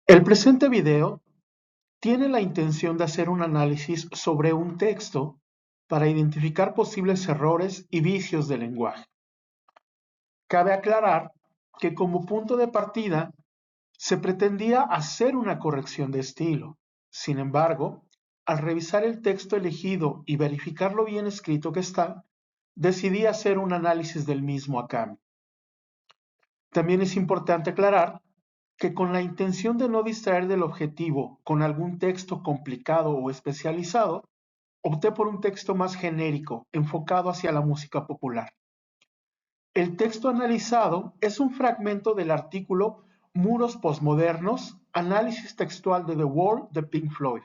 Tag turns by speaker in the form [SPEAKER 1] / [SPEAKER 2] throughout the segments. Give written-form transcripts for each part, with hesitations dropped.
[SPEAKER 1] El presente video tiene la intención de hacer un análisis sobre un texto para identificar posibles errores y vicios del lenguaje. Cabe aclarar que como punto de partida se pretendía hacer una corrección de estilo. Sin embargo, al revisar el texto elegido y verificar lo bien escrito que está, decidí hacer un análisis del mismo a cambio. También es importante aclarar que con la intención de no distraer del objetivo con algún texto complicado o especializado, opté por un texto más genérico, enfocado hacia la música popular. El texto analizado es un fragmento del artículo Muros Postmodernos, Análisis Textual de The Wall de Pink Floyd,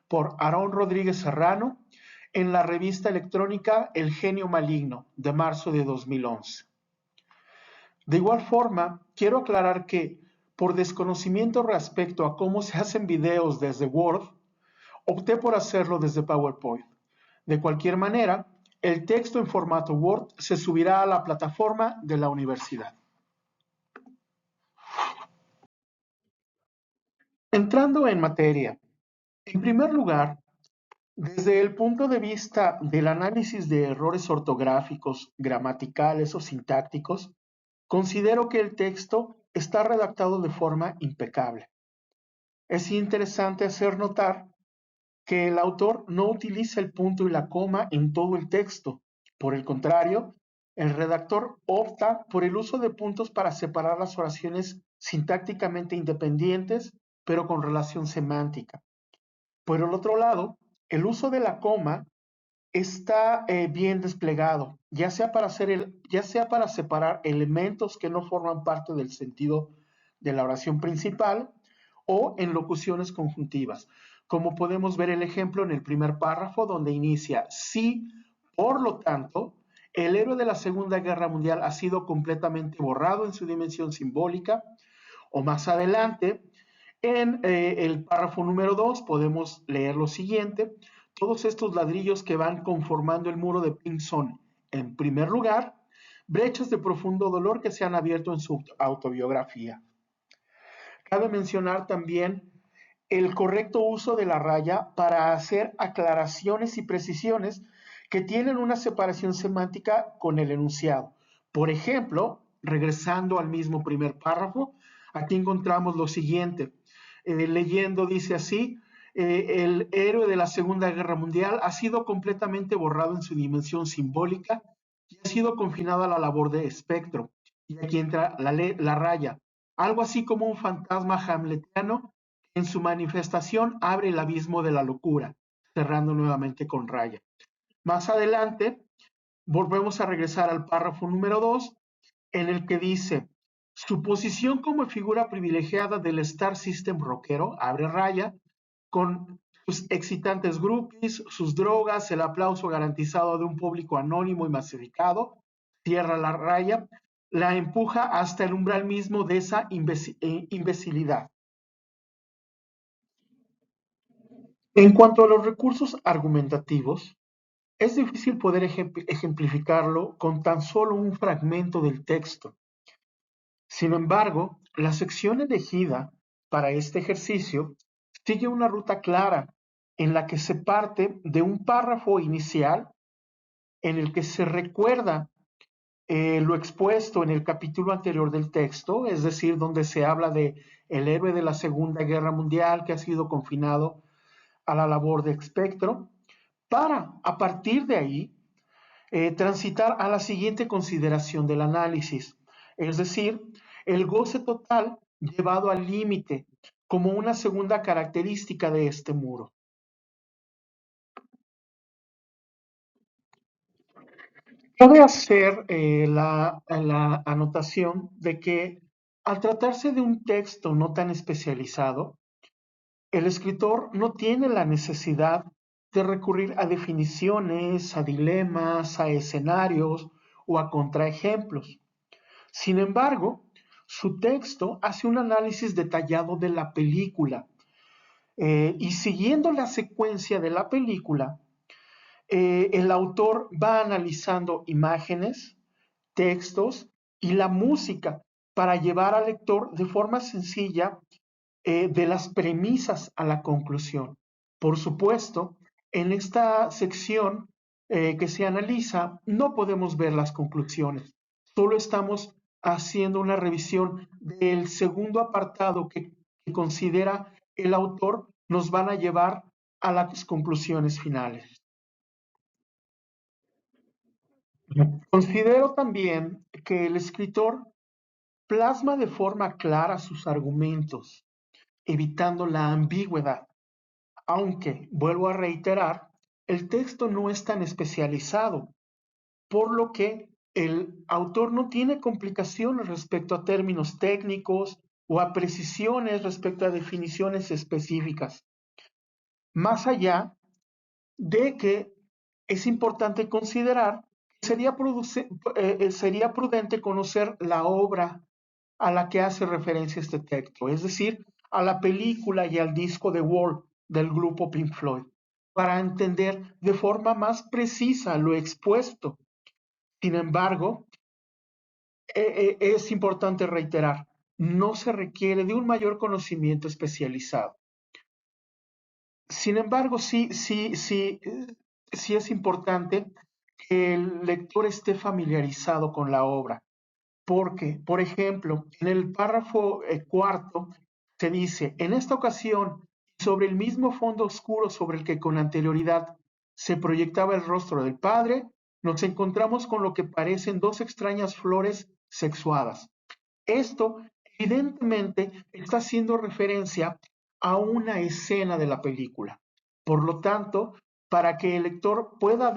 [SPEAKER 1] por Aarón Rodríguez Serrano, en la revista electrónica El Genio Maligno, de marzo de 2011. De igual forma, quiero aclarar que, por desconocimiento respecto a cómo se hacen videos desde Word, opté por hacerlo desde PowerPoint. De cualquier manera, el texto en formato Word se subirá a la plataforma de la universidad. Entrando en materia, en primer lugar, desde el punto de vista del análisis de errores ortográficos, gramaticales o sintácticos, considero que el texto está redactado de forma impecable. Es interesante hacer notar que el autor no utiliza el punto y la coma en todo el texto. Por el contrario, el redactor opta por el uso de puntos para separar las oraciones sintácticamente independientes, pero con relación semántica. Por el otro lado, el uso de la coma está bien desplegado, ya sea para separar elementos que no forman parte del sentido de la oración principal o en locuciones conjuntivas, como podemos ver el ejemplo en el primer párrafo donde inicia: sí, por lo tanto, el héroe de la Segunda Guerra Mundial ha sido completamente borrado en su dimensión simbólica. O más adelante, en el párrafo número 2 podemos leer lo siguiente: todos estos ladrillos que van conformando el muro de Pink son, en primer lugar, brechas de profundo dolor que se han abierto en su autobiografía. Cabe mencionar también el correcto uso de la raya para hacer aclaraciones y precisiones que tienen una separación semántica con el enunciado. Por ejemplo, regresando al mismo primer párrafo, aquí encontramos lo siguiente. Leyendo dice así: el héroe de la Segunda Guerra Mundial ha sido completamente borrado en su dimensión simbólica y ha sido confinado a la labor de espectro. Y aquí entra la raya, algo así como un fantasma hamletiano en su manifestación abre el abismo de la locura, cerrando nuevamente con raya. Más adelante, volvemos a regresar al párrafo número 2, en el que dice: su posición como figura privilegiada del Star System rockero, abre raya, con sus excitantes groupies, sus drogas, el aplauso garantizado de un público anónimo y masificado, cierra la raya, la empuja hasta el umbral mismo de esa imbecilidad. En cuanto a los recursos argumentativos, es difícil poder ejemplificarlo con tan solo un fragmento del texto. Sin embargo, la sección elegida para este ejercicio sigue una ruta clara en la que se parte de un párrafo inicial en el que se recuerda lo expuesto en el capítulo anterior del texto, es decir, donde se habla de el héroe de la Segunda Guerra Mundial que ha sido confinado a la labor de espectro, para, a partir de ahí, transitar a la siguiente consideración del análisis, es decir, el goce total llevado al límite como una segunda característica de este muro. Cabe hacer la anotación de que al tratarse de un texto no tan especializado, el escritor no tiene la necesidad de recurrir a definiciones, a dilemas, a escenarios o a contraejemplos. Sin embargo, su texto hace un análisis detallado de la película y siguiendo la secuencia de la película, el autor va analizando imágenes, textos y la música para llevar al lector de forma sencilla de las premisas a la conclusión. Por supuesto, en esta sección que se analiza no podemos ver las conclusiones, solo estamos haciendo una revisión del segundo apartado que considera el autor nos van a llevar a las conclusiones finales. Considero también que el escritor plasma de forma clara sus argumentos, evitando la ambigüedad, aunque, vuelvo a reiterar, el texto no es tan especializado, por lo que el autor no tiene complicaciones respecto a términos técnicos o a precisiones respecto a definiciones específicas. Más allá de que es importante considerar que sería prudente conocer la obra a la que hace referencia este texto, es decir, a la película y al disco The Wall del grupo Pink Floyd, para entender de forma más precisa lo expuesto. Sin embargo, es importante reiterar, no se requiere de un mayor conocimiento especializado. Sin embargo, sí es importante que el lector esté familiarizado con la obra, porque, por ejemplo, en el párrafo cuarto se dice, en esta ocasión, sobre el mismo fondo oscuro sobre el que con anterioridad se proyectaba el rostro del padre, nos encontramos con lo que parecen dos extrañas flores sexuadas. Esto evidentemente está haciendo referencia a una escena de la película. Por lo tanto, para que el lector pueda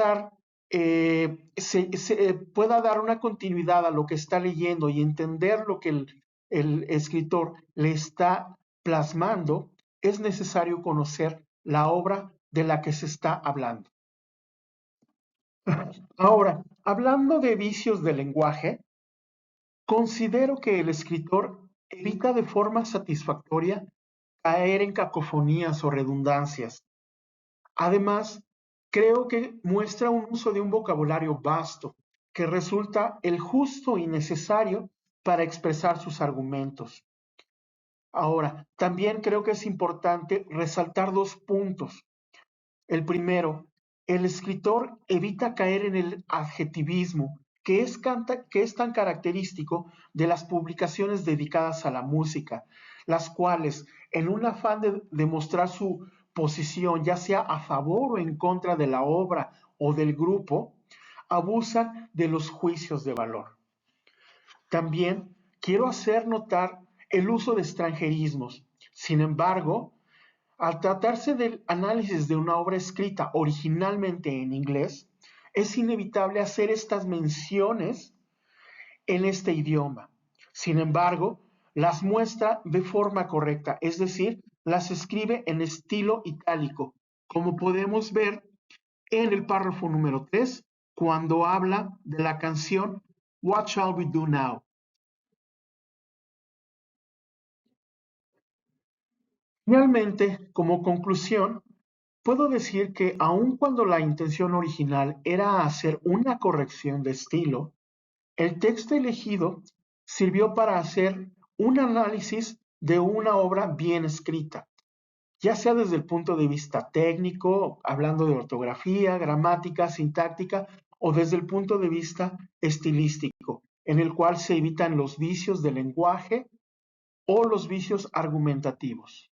[SPEAKER 1] pueda dar una continuidad a lo que está leyendo y entender lo que el escritor le está plasmando, es necesario conocer la obra de la que se está hablando. Ahora, hablando de vicios del lenguaje, considero que el escritor evita de forma satisfactoria caer en cacofonías o redundancias. Además, creo que muestra un uso de un vocabulario vasto que resulta el justo y necesario para expresar sus argumentos. Ahora, también creo que es importante resaltar dos puntos. El primero, el escritor evita caer en el adjetivismo, que es tan característico de las publicaciones dedicadas a la música, las cuales, en un afán de demostrar su posición, ya sea a favor o en contra de la obra o del grupo, abusan de los juicios de valor. También quiero hacer notar el uso de extranjerismos. Sin embargo, al tratarse del análisis de una obra escrita originalmente en inglés, es inevitable hacer estas menciones en este idioma. Sin embargo, las muestra de forma correcta, es decir, las escribe en estilo itálico, como podemos ver en el párrafo número 3, cuando habla de la canción What Shall We Do Now? Finalmente, como conclusión, puedo decir que aun cuando la intención original era hacer una corrección de estilo, el texto elegido sirvió para hacer un análisis de una obra bien escrita, ya sea desde el punto de vista técnico, hablando de ortografía, gramática, sintáctica, o desde el punto de vista estilístico, en el cual se evitan los vicios del lenguaje o los vicios argumentativos.